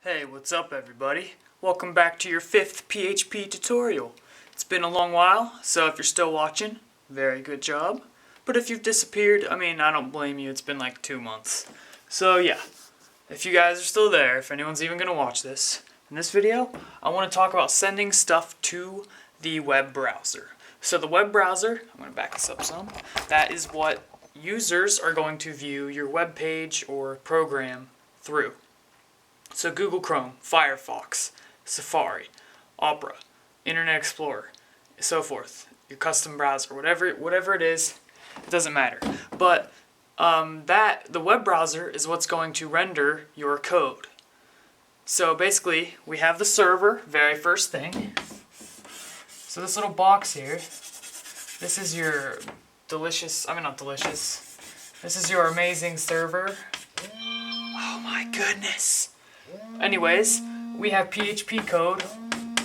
Hey, what's up everybody? Welcome back to your 5th PHP tutorial. It's been a long while, so if you're still watching, very good job. But if you've disappeared, I don't blame you, it's been like 2 months. So yeah, if you guys are still there, if anyone's even gonna watch this, in this video, I want to talk about sending stuff to the web browser. So the web browser, I'm gonna back this up some, that is what users are going to view your web page or program through. So Google Chrome, Firefox, Safari, Opera, Internet Explorer, so forth. Your custom browser, whatever it is, it doesn't matter. But the web browser is what's going to render your code. So basically, we have the server, very first thing. So this little box here, this is your this is your amazing server. Oh my goodness. Anyways, we have PHP code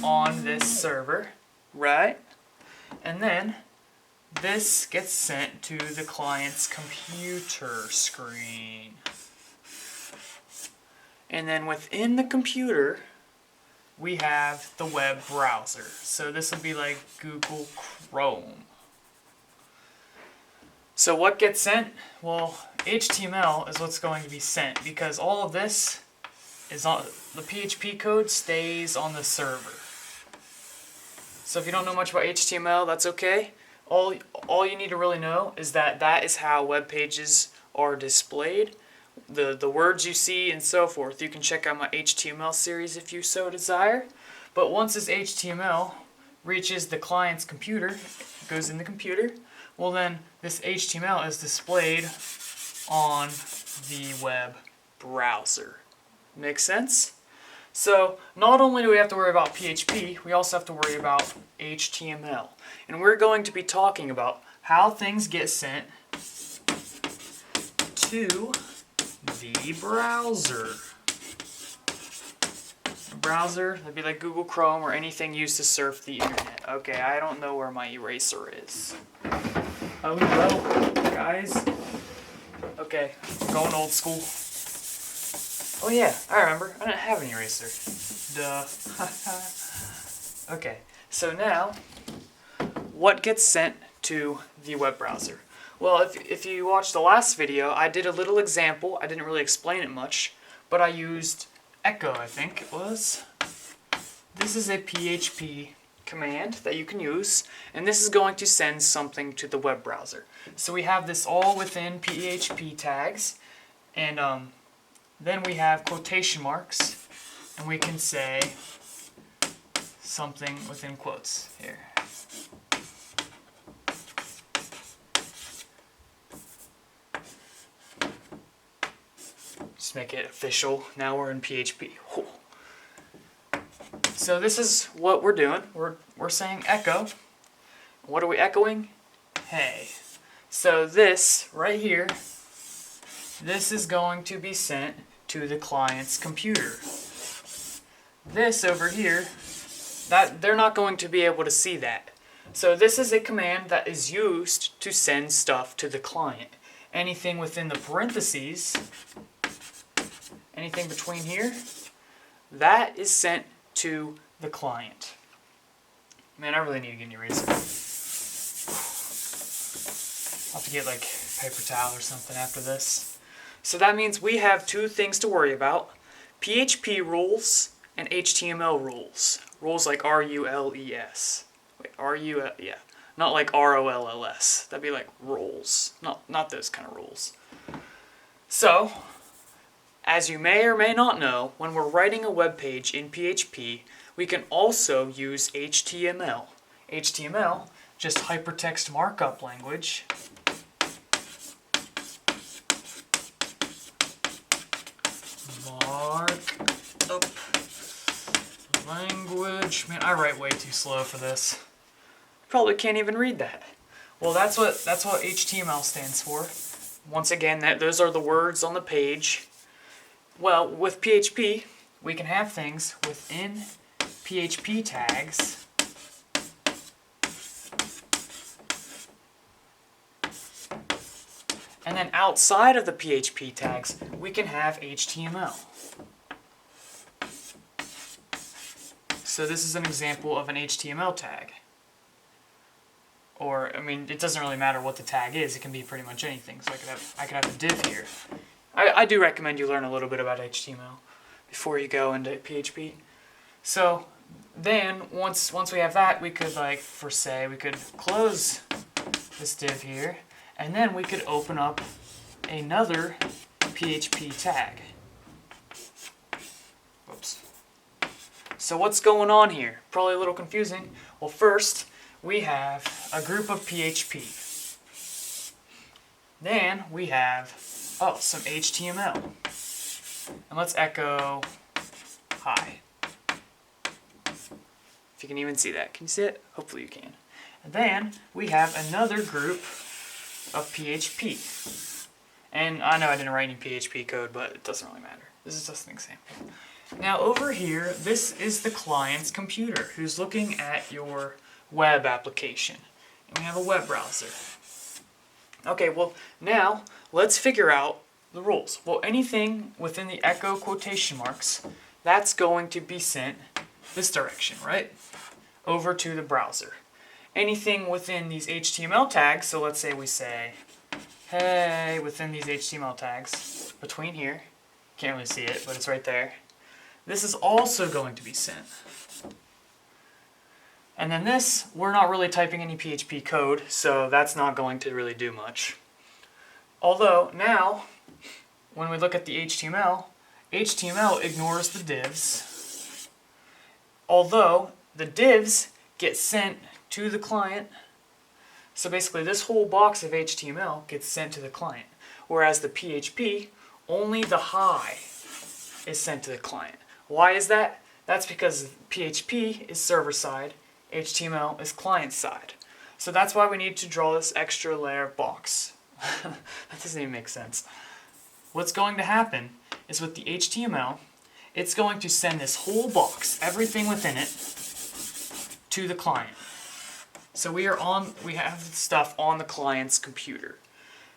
on this server, right? And then this gets sent to the client's computer screen. And then within the computer, we have the web browser. So this would be like Google Chrome. So what gets sent? Well, HTML is what's going to be sent because all of this is on the PHP code stays on the server. So if you don't know much about HTML, that's okay. All you need to really know is that that is how web pages are displayed. The words you see and so forth. You can check out my HTML series if you so desire. But once this HTML reaches the client's computer, it goes in the computer, well then this HTML is displayed on the web browser. Make sense? So not only do we have to worry about PHP, we also have to worry about HTML. And we're going to be talking about how things get sent to the browser. Browser, that'd be like Google Chrome or anything used to surf the internet. Okay, I don't know where my eraser is. Oh no, guys. Okay, going old school. Oh yeah, I remember. I didn't have an eraser. Duh. Okay, so now, what gets sent to the web browser? Well, if you watched the last video, I did a little example. I didn't really explain it much, but I used echo, I think it was. This is a PHP command that you can use, and this is going to send something to the web browser. So we have this all within PHP tags, and then we have quotation marks, and we can say something within quotes here. Just make it official. Now we're in PHP. Whew. So this is what we're doing. We're saying echo. What are we echoing? Hey. So this right here, this is going to be sent to the client's computer. This over here, that they're not going to be able to see that. So this is a command that is used to send stuff to the client. Anything within the parentheses, anything between here, that is sent to the client. Man, I really need to get an eraser. I'll have to get like paper towel or something after this. So that means we have two things to worry about: PHP rules and HTML rules. Rules like R-U-L-E-S. Wait, yeah. Not like R-O-L-L-S. That'd be like rules. Not those kind of rules. So, as you may or may not know, when we're writing a web page in PHP, we can also use HTML. HTML, just hypertext markup language. Markup language. Man, I write way too slow for this. Probably can't even read that. Well, that's what HTML stands for. Once again, those are the words on the page. Well, with PHP, we can have things within PHP tags and then outside of the PHP tags, we can have HTML. So this is an example of an HTML tag. Or, I mean, it doesn't really matter what the tag is. It can be pretty much anything. So I could have a div here. I do recommend you learn a little bit about HTML before you go into PHP. So then, once we have that, we could, like, we could close this div here, and then we could open up another PHP tag. Whoops. So what's going on here? Probably a little confusing. Well, first, we have a group of PHP. Then we have, some HTML. And let's echo hi. If you can even see that. Can you see it? Hopefully you can. And then we have another group of PHP. And I know I didn't write any PHP code, but it doesn't really matter. This is just an example. Now over here, this is the client's computer who's looking at your web application. And we have a web browser. Okay, well now let's figure out the rules. Well, anything within the echo quotation marks, that's going to be sent this direction, right? Over to the browser. Anything within these HTML tags, so let's say we say, hey, within these HTML tags, between here, can't really see it, but it's right there. This is also going to be sent. And then this, we're not really typing any PHP code, so that's not going to really do much. Although, now, when we look at the HTML ignores the divs. Although, the divs get sent to the client. So basically, this whole box of HTML gets sent to the client. Whereas the PHP, only the hi is sent to the client. Why is that? That's because PHP is server-side, HTML is client-side. So that's why we need to draw this extra layer box. That doesn't even make sense. What's going to happen is with the HTML, it's going to send this whole box, everything within it, to the client. So we have stuff on the client's computer.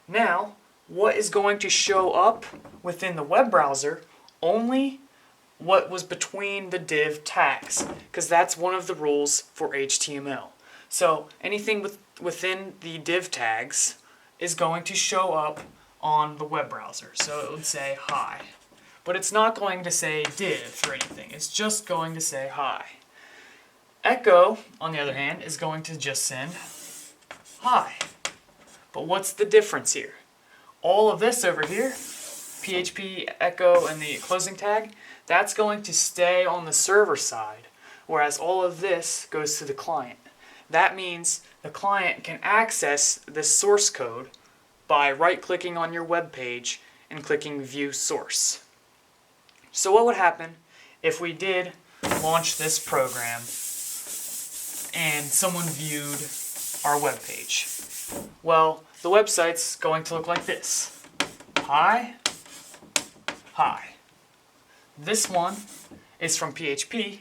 Now, what is going to show up within the web browser? Only what was between the div tags, because that's one of the rules for HTML. So anything within the div tags is going to show up on the web browser. So it would say hi. But it's not going to say div or anything. It's just going to say hi. Echo, on the other hand, is going to just send hi. But what's the difference here? All of this over here, PHP, echo, and the closing tag, that's going to stay on the server side, whereas all of this goes to the client. That means the client can access this source code by right-clicking on your web page and clicking View Source. So what would happen if we did launch this program and someone viewed our web page? Well, the website's going to look like this. Hi, hi. This one is from PHP.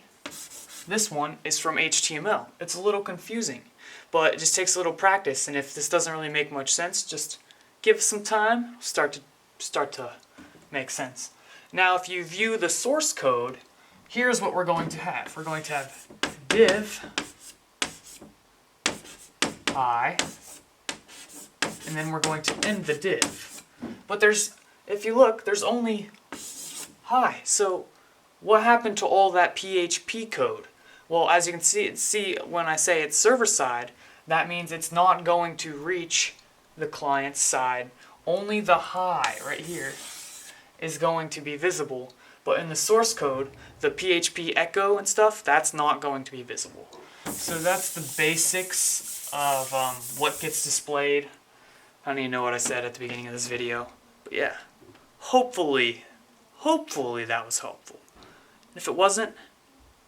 This one is from HTML. It's a little confusing, but it just takes a little practice, and if this doesn't really make much sense, just give it some time, start to make sense. Now, if you view the source code, here's what we're going to have. We're going to have div hi, and then we're going to end the div. But if you look, there's only hi. So what happened to all that PHP code? Well, as you can see when I say it's server-side, that means it's not going to reach the client side. Only the hi right here is going to be visible. But in the source code, the PHP echo and stuff, that's not going to be visible. So that's the basics of what gets displayed. I don't even know what I said at the beginning of this video. But yeah, hopefully that was helpful. If it wasn't,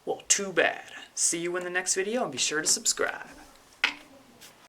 well, too bad. See you in the next video, and be sure to subscribe.